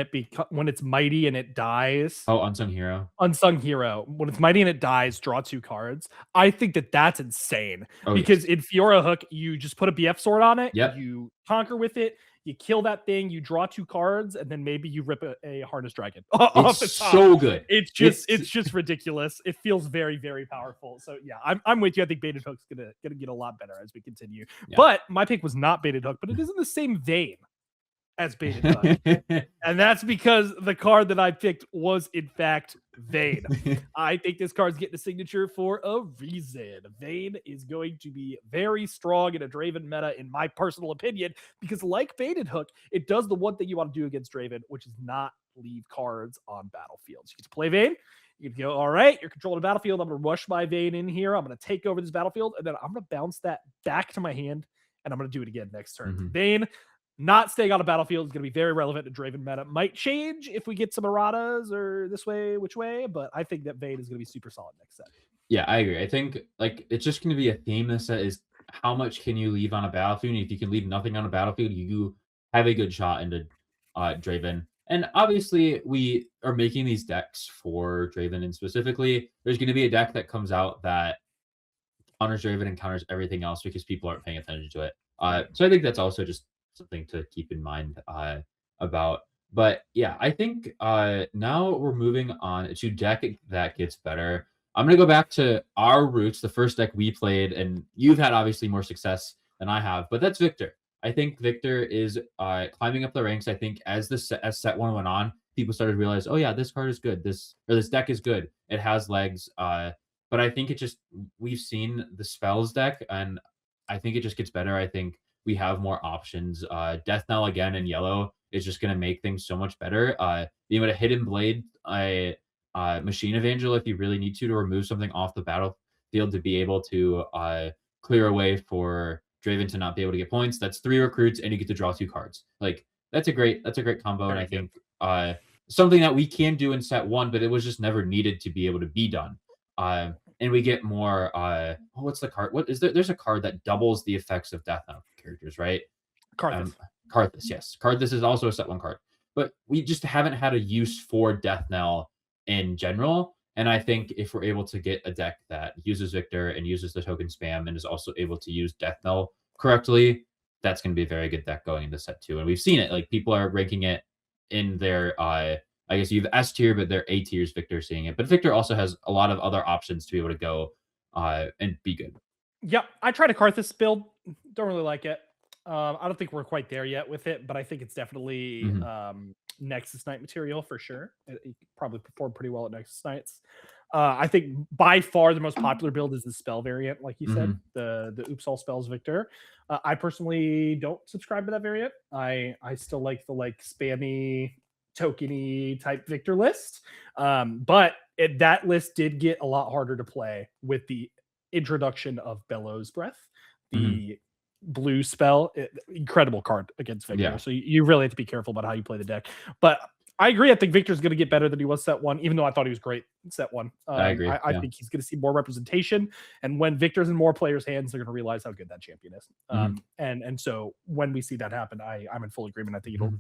it's mighty and it dies. Oh, Unsung Hero. Unsung Hero. When it's mighty and it dies, draw 2 cards. I think that's insane because in Fiora Hook, you just put a BF sword on it. Yep. You conquer with it. You kill that thing. You draw 2 cards, and then maybe you rip a Harness Dragon off the top. So good. It's just ridiculous. It feels very, very powerful. So yeah, I'm with you. I think baited Hook's gonna get a lot better as we continue. Yeah. But my pick was not baited Hook, but it is in the same vein as baited Hook. And that's because the card that I picked was in fact Vayne. I think this card's getting a signature for a reason. Vayne is going to be very strong in a Draven meta, in my personal opinion, because like baited Hook, it does the one thing you want to do against Draven, which is not leave cards on battlefields. You get to play Vayne. You can go, all right, you're controlling the battlefield. I'm going to rush my Vayne in here. I'm going to take over this battlefield, and then I'm going to bounce that back to my hand, and I'm going to do it again next turn. Vayne not staying on a battlefield is going to be very relevant to Draven meta. Might change if we get some erratas or this way, which way, but I think that Vayne is going to be super solid next set. Yeah, I agree. I think like it's just going to be a theme this set is how much can you leave on a battlefield? And if you can leave nothing on a battlefield, you have a good shot into Draven. And obviously, we are making these decks for Draven, and specifically, there's going to be a deck that comes out that counters Draven and counters everything else because people aren't paying attention to it. So I think that's also just something to keep in mind about But yeah, I think now we're moving on to deck that gets better. I'm gonna go back to our roots, the first deck we played, and you've had obviously more success than I have, but that's Victor. I think Victor is climbing up the ranks. I think as set one went on, people started to realize, oh yeah, this card is good. This deck is good. It has legs. But I think it just we've seen the spells deck, and I think it just gets better. I think we have more options. Death Knell again in yellow is just going to make things so much better. Being able to Hidden Blade a Machine Evangel if you really need to remove something off the battlefield to be able to clear a way for Draven to not be able to get points. That's 3 recruits and you get to draw 2 cards. Like that's a great combo. Very And I good. think something that we can do in set one, but it was just never needed to be able to be done. And we get more what's the card? What is there? There's a card that doubles the effects of Death Knell characters, right? Karthus. Karthus, yes. Karthus is also a set one card. But we just haven't had a use for Death Knell in general. And I think if we're able to get a deck that uses Victor and uses the token spam and is also able to use Death Knell correctly, that's going to be a very good deck going into set two. And we've seen it. Like people are ranking it in their I guess you have S tier, but their A tiers, Victor seeing it. But Victor also has a lot of other options to be able to go and be good. Yep, I tried a Karthus build. Don't really like it. I don't think we're quite there yet with it, but I think it's definitely Nexus Knight material for sure. It probably performed pretty well at Nexus Knights. I think by far the most popular build is the spell variant, like you said, the Oops All Spells Victor. I personally don't subscribe to that variant. I still like the spammy tokeny type Victor list, but that list did get a lot harder to play with the introduction of Bellows Breath, the blue spell. Incredible card against Victor. Yeah. So you really have to be careful about how you play the deck. But I agree. I think Victor's going to get better than he was set one, even though I thought he was great in set one. I agree. I think he's going to see more representation. And when Victor's in more players' hands, they're going to realize how good that champion is. And so when we see that happen, I'm in full agreement. I think it'll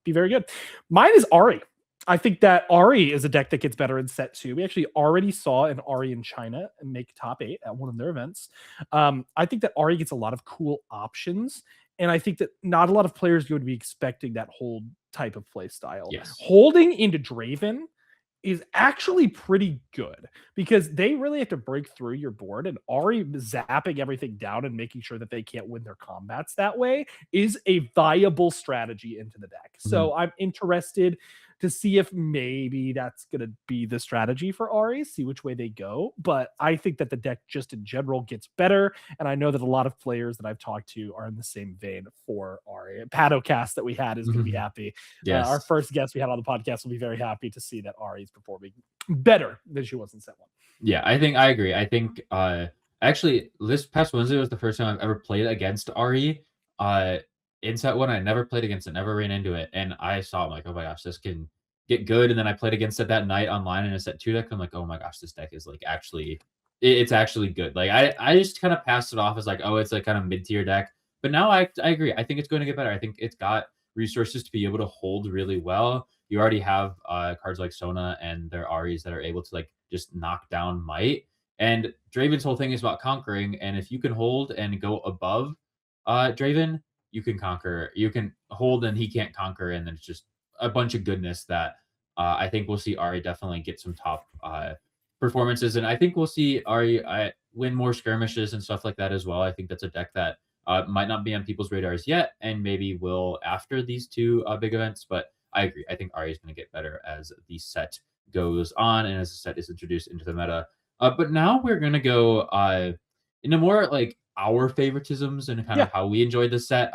be very good. Mine is Ahri. I think that Ahri is a deck that gets better in set two. We actually already saw an Ahri in China make top 8 at one of their events. I think that Ahri gets a lot of cool options. And I think that not a lot of players would be expecting that whole type of play style. Yes. Holding into Draven is actually pretty good because they really have to break through your board, and Ahri zapping everything down and making sure that they can't win their combats that way is a viable strategy into the deck. So I'm interested to see if maybe that's going to be the strategy for Ahri, see which way they go. But I think that the deck just in general gets better. And I know that a lot of players that I've talked to are in the same vein for Ahri. Padocast that we had is going to be happy. Yes. Our first guest we had on the podcast will be very happy to see that Ahri is performing better than she was in set one. Yeah, I agree. I think actually this past Wednesday was the first time I've ever played against Ahri. In set one, I never played against it, never ran into it. And I saw, I'm like, oh my gosh, this can get good. And then I played against it that night online in a set 2 deck. I'm like, oh my gosh, this deck is like it's actually good. Like I just kind of passed it off as like, oh, it's like kind of mid-tier deck. But now I agree. I think it's going to get better. I think it's got resources to be able to hold really well. You already have cards like Sona and their Ahris that are able to like just knock down might. And Draven's whole thing is about conquering. And if you can hold and go above Draven, you can conquer. You can hold and he can't conquer, and then it's just a bunch of goodness that I think we'll see Ahri definitely get some top performances, and I think we'll see Ahri win more skirmishes and stuff like that as well. I think that's a deck that might not be on people's radars yet, and maybe will after these 2 big events. But I agree. I think Ahri is going to get better as the set goes on and as the set is introduced into the meta. But now we're going to go into more like our favoritisms and kind of how we enjoyed the set.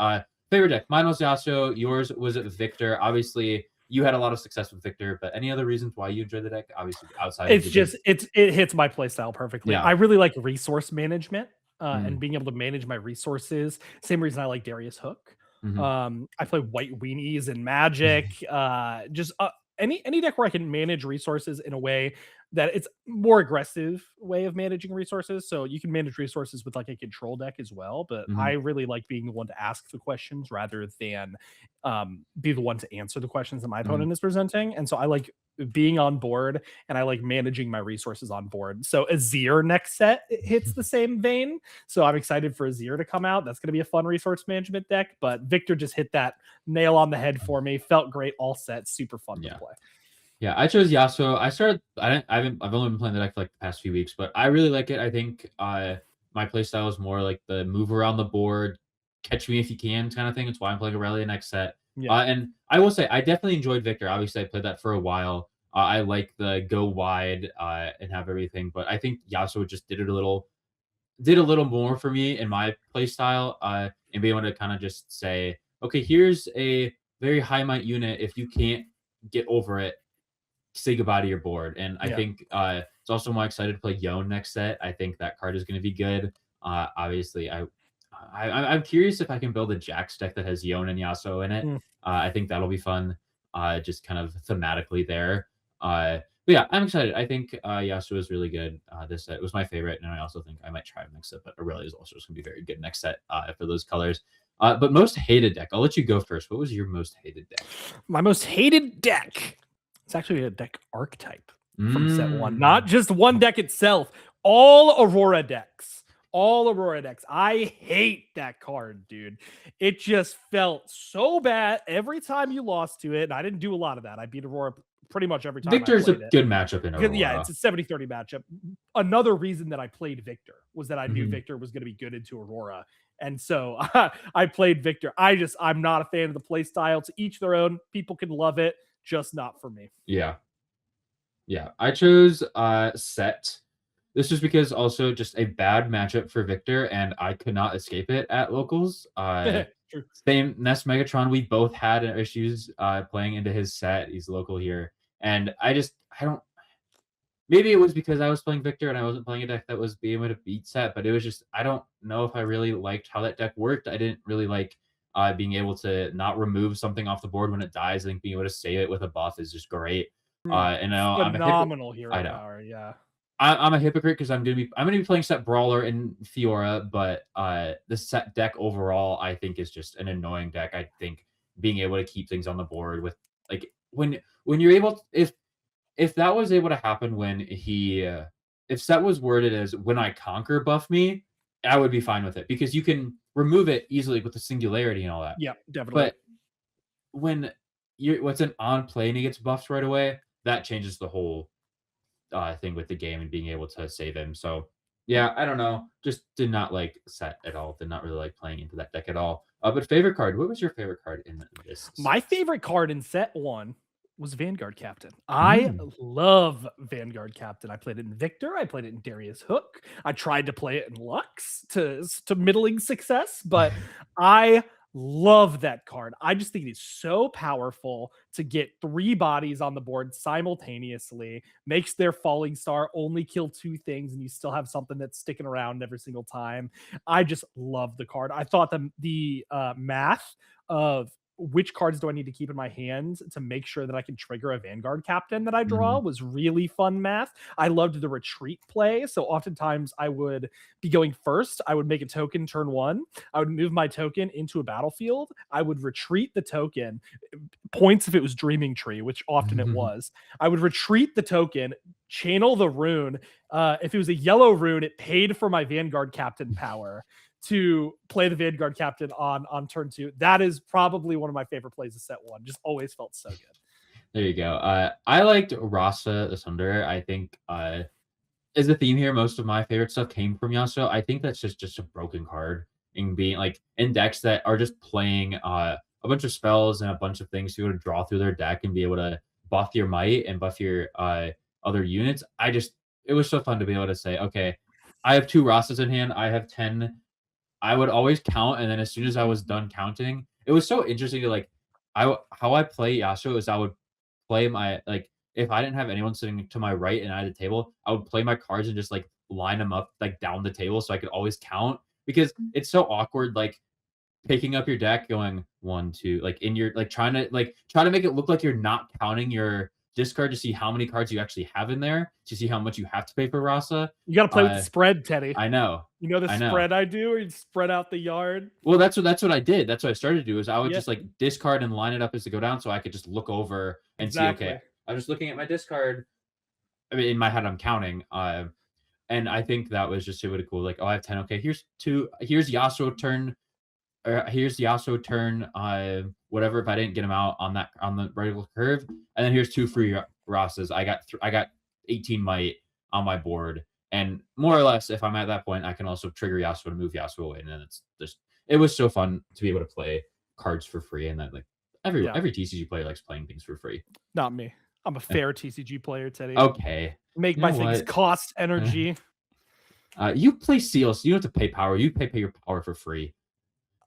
Favorite deck. Mine was Yasuo. Yours was Victor. Obviously, you had a lot of success with Victor, but any other reasons why you enjoyed the deck? Obviously, outside it's just it hits my playstyle perfectly. Yeah. I really like resource management and being able to manage my resources. Same reason I like Darius Hook. I play white weenies and Magic. Just any deck where I can manage resources in a way that it's more aggressive way of managing resources. So you can manage resources with like a control deck as well. But I really like being the one to ask the questions rather than be the one to answer the questions that my opponent is presenting. And so I like being on board, and I like managing my resources on board. So Azir next set hits the same vein. So I'm excited for Azir to come out. That's going to be a fun resource management deck. But Victor just hit that nail on the head for me. Felt great all set. Super fun to play. Yeah, I chose Yasuo. I've only been playing the deck for like the past few weeks, but I really like it. I think my playstyle is more like the move around the board, catch me if you can kind of thing. It's why I'm playing Aurelia next set. And I will say I definitely enjoyed Victor. Obviously, I played that for a while. I like the go wide and have everything, but I think Yasuo just did a little more for me in my playstyle and being able to kind of just say, okay, here's a very high might unit. If you can't get over it, say goodbye to your board. And I think it's also more excited to play Yone next set. I think that card is going to be good. Obviously, I'm curious if I can build a Jax deck that has Yone and Yasuo in it. I think that'll be fun, just kind of thematically there. But yeah, I'm excited. I think Yasuo is really good this set. It was my favorite, and I also think I might try him next set, but Aurelia is also just going to be very good next set for those colors. But most hated deck, I'll let you go first. What was your most hated deck? My most hated deck. It's actually a deck archetype from set one, not just one deck itself. All Aurora decks. I hate that card, dude. It just felt so bad every time you lost to it. And I didn't do a lot of that. I beat Aurora pretty much every time. Victor's a good matchup in Aurora. Yeah, it's a 70-30 matchup. Another reason that I played Victor was that I knew Victor was going to be good into Aurora. And so I played Victor. I'm not a fan of the play style. To each their own. People can love it. Just not for me. Yeah. I chose Set. This was because also just a bad matchup for Victor, and I could not escape it at locals. Same Nest Megatron. We both had issues playing into his set. He's local here, and I don't. Maybe it was because I was playing Victor and I wasn't playing a deck that was being able to beat Set, but it was just I don't know if I really liked how that deck worked. I didn't really like being able to not remove something off the board when it dies. I think being able to save it with a buff is just great. And now phenomenal hero power. Yeah, I'm a hypocrite because I'm gonna be playing Set Brawler in Fiora, but the Set deck overall I think is just an annoying deck. I think being able to keep things on the board with like when you're able if that was able to happen when if Set was worded as when I conquer buff me, I would be fine with it because you can remove it easily with the singularity and all that. Yeah, definitely. But when what's an on play and he gets buffed right away, that changes the whole thing with the game and being able to save him. So yeah, I don't know. Just did not like Set at all. Did not really like playing into that deck at all. But favorite card. What was your favorite card in this? My favorite card in set one was Vanguard Captain. I love Vanguard Captain. I played it in Victor. I played it in Darius Hook. I tried to play it in Lux to middling success, but I love that card. I just think it's so powerful to get 3 bodies on the board simultaneously, makes their falling star only kill 2 things, and you still have something that's sticking around every single time. I just love the card. I thought the math of which cards do I need to keep in my hand to make sure that I can trigger a Vanguard Captain that I draw was really fun math. I loved the retreat play. So oftentimes I would be going first. I would make a token turn 1. I would move my token into a battlefield. I would retreat the token. Points if it was Dreaming Tree, which often it was. I would retreat the token, channel the rune. If it was a yellow rune, it paid for my Vanguard Captain power to play the Vanguard Captain on turn 2. That is probably one of my favorite plays of set 1. Just always felt so good. There you go. I liked Rasa the Sunderer. I think is the theme here. Most of my favorite stuff came from Yasuo. I think that's just a broken card in being like in decks that are just playing a bunch of spells and a bunch of things to be able to draw through their deck and be able to buff your might and buff your other units. It was so fun to be able to say, okay, I have 2 Rasas in hand. I have 10. I would always count, and then as soon as I was done counting, it was so interesting to like how I play Yasuo is I would play my like if I didn't have anyone sitting to my right and I had a table, I would play my cards and just like line them up like down the table so I could always count because it's so awkward like picking up your deck going 1 2 like in your like trying to make it look like you're not counting your discard to see how many cards you actually have in there to see how much you have to pay for Rasa. You got to play with the spread, Teddy. I know. You know the spread I do, or you spread out the yard. Well, that's what I did. That's what I started to do is I would just like discard and line it up as to go down, so I could just look over and see. Okay, I was just looking at my discard. I mean, in my head, I'm counting. And I think that was just really cool. Like, oh, I have 10. Okay, here's 2. Here's Yasuo turn. Here's Yasuo turn. Whatever. If I didn't get him out on the regular curve, and then here's 2 free Rosses. I got 18 might on my board, and more or less, if I'm at that point, I can also trigger Yasuo to move Yasuo away, and then it's just it was so fun to be able to play cards for free, and then like every TCG player likes playing things for free. Not me. I'm a fair TCG player, Teddy. Okay. Make my things cost energy. You play seals. You don't have to pay power. You pay your power for free.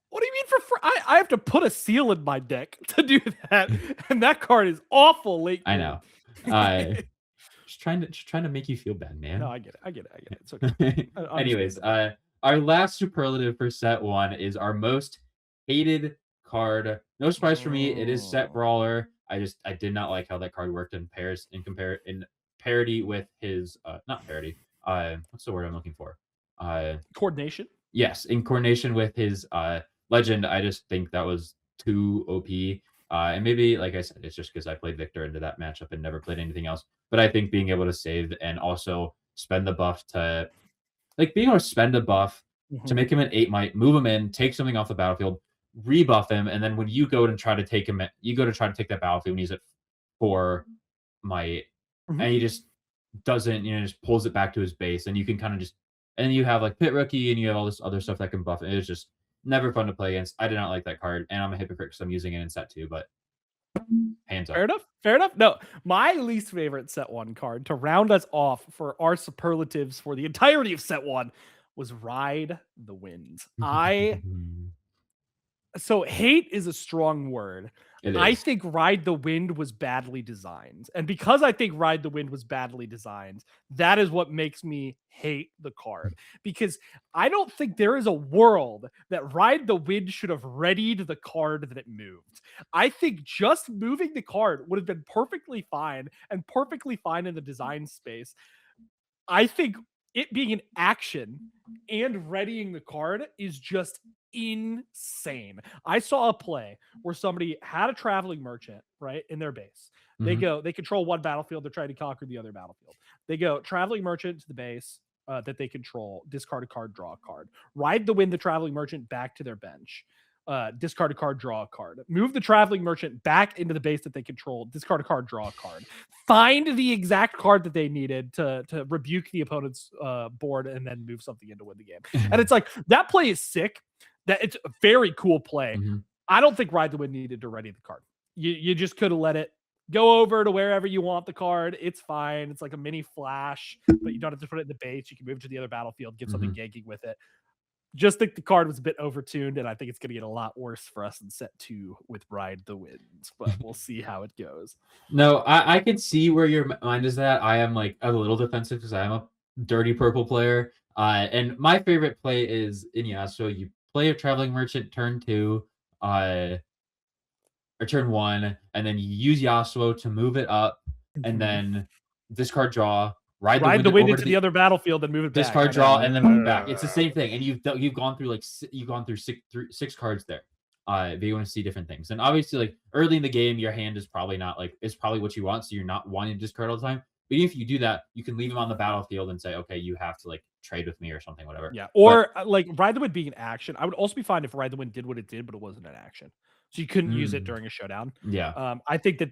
What do you mean for free? I have to put a seal in my deck to do that, and that card is awful late. I know. Just trying to make you feel bad, man. No, I get it. It's okay. Anyways, our last superlative for set 1 is our most hated card. No surprise for me, it is Set Brawler. I did not like how that card worked in parity with his not parity. What's the word I'm looking for? Coordination. Yes, in coordination with his legend. I just think that was too OP. And maybe, like I said, it's just because I played Victor into that matchup and never played anything else. But I think being able to save and also spend the buff to, like, being able to spend a buff to make him an 8 might, move him in, take something off the battlefield, rebuff him, and then when you go and try to take him, you go to try to take that battlefield and he's at 4 might, and he just doesn't, just pulls it back to his base, and you can kind of just, and you have like Pit Rookie, and you have all this other stuff that can buff it. It's just never fun to play against. I did not like that card, and I'm a hypocrite because I'm using it in set 2, but hands up. Fair enough. No, my least favorite set 1 card to round us off for our superlatives for the entirety of set 1 was Ride the Wind. So hate is a strong word. I think Ride the Wind was badly designed. And because I think Ride the Wind was badly designed, that is what makes me hate the card. Because I don't think there is a world that Ride the Wind should have readied the card that it moved. I think just moving the card would have been perfectly fine and perfectly fine in the design space. I think it being an action and readying the card is just insane. I saw a play where somebody had a traveling merchant right in their base. They control one battlefield, they're trying to conquer the other battlefield. They go traveling merchant to the base that they control, discard a card, draw a card, ride the wind the traveling merchant back to their bench, discard a card, draw a card, move the traveling merchant back into the base that they control, discard a card, draw a card, find the exact card that they needed to rebuke the opponent's board, and then move something in to win the game. And it's like, that play is sick. That it's a very cool play. I don't think Ride the Wind needed to ready the card. You just could have let it go over to wherever you want the card. It's fine. It's like a mini flash, but you don't have to put it in the base. You can move it to the other battlefield, give something ganking with it. Just think the card was a bit overtuned, and I think it's going to get a lot worse for us in set 2 with Ride the Wind, but we'll see how it goes. No, I can see where your mind is at. I am like a little defensive because I am a dirty purple player. And my favorite play is in Yasuo. You play a traveling merchant turn 2, or turn 1, and then you use Yasuo to move it up, and then discard draw, ride the wind into the other battlefield and move it back. Discard draw and then move it back. It's the same thing, and you've gone through six cards there. If you want to see different things, and obviously like early in the game, your hand is probably not like it's probably what you want, so you're not wanting to discard all the time. But even if you do that, you can leave him on the battlefield and say, okay, you have to like trade with me or something, whatever. Yeah. Or like Ride the Wind being an action. I would also be fine if Ride the Wind did what it did, but it wasn't an action. So you couldn't use it during a showdown. Yeah. I think that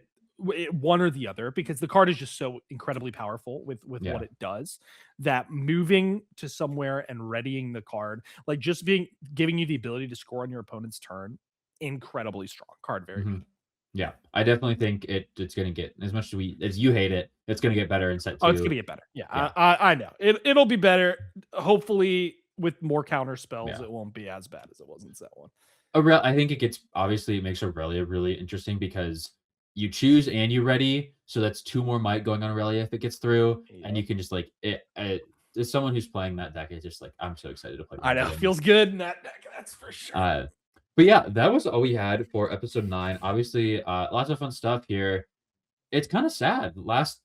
one or the other, because the card is just so incredibly powerful with what it does, that moving to somewhere and readying the card, like just giving you the ability to score on your opponent's turn, incredibly strong card. Very good. Yeah, I definitely think it's going to get, as much as you hate it, it's going to get better in set 2. Oh, it's going to get better. Yeah. I know. It'll be better. Hopefully with more counter spells, it won't be as bad as it was in set 1. I think it makes Aurelia really interesting because you choose and you ready. So that's 2 more might going on Aurelia if it gets through. And you can just like, as someone who's playing that deck, it's just like, I'm so excited to play. I know. It feels good in that deck. That's for sure. But yeah, that was all we had for episode 9. Obviously, lots of fun stuff here. It's kind of sad. Last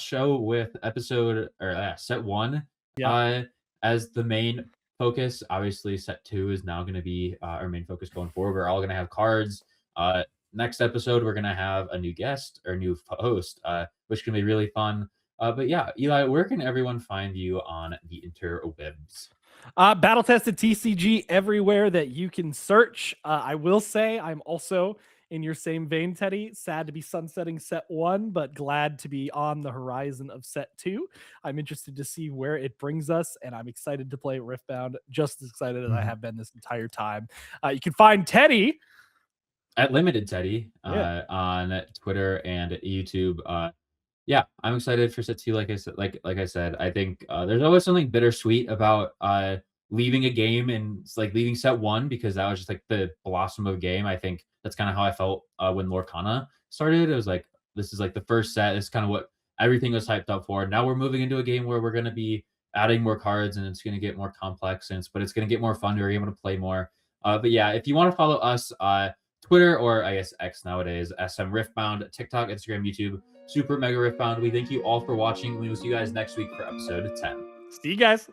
show with set 1 as the main focus. Obviously, set 2 is now going to be our main focus going forward. We're all going to have cards. next episode, we're going to have a new guest or new host, which can be really fun. But yeah, Eli, where can everyone find you on the interwebs? Battle tested TCG everywhere that you can search. I will say I'm also in your same vein, Teddy. Sad to be sunsetting Set One, but glad to be on the horizon of Set Two. I'm interested to see where it brings us, and I'm excited to play Riftbound. Just as excited as I have been this entire time. You can find Teddy at Limited Teddy on Twitter and YouTube. Yeah, I'm excited for Set 2. Like I said, I think there's always something bittersweet about leaving a game and like leaving Set 1 because that was just like the blossom of game. I think that's kind of how I felt when Lorcana started. It was like, this is like the first set. This is kind of what everything was hyped up for. Now we're moving into a game where we're going to be adding more cards and it's going to get more complex, but it's going to get more fun. We're able to play more. But yeah, if you want to follow us, Twitter, or I guess X nowadays, SM Riftbound, TikTok, Instagram, YouTube, Super Mega Riftbound. We thank you all for watching. We will see you guys next week for episode 10. See you guys.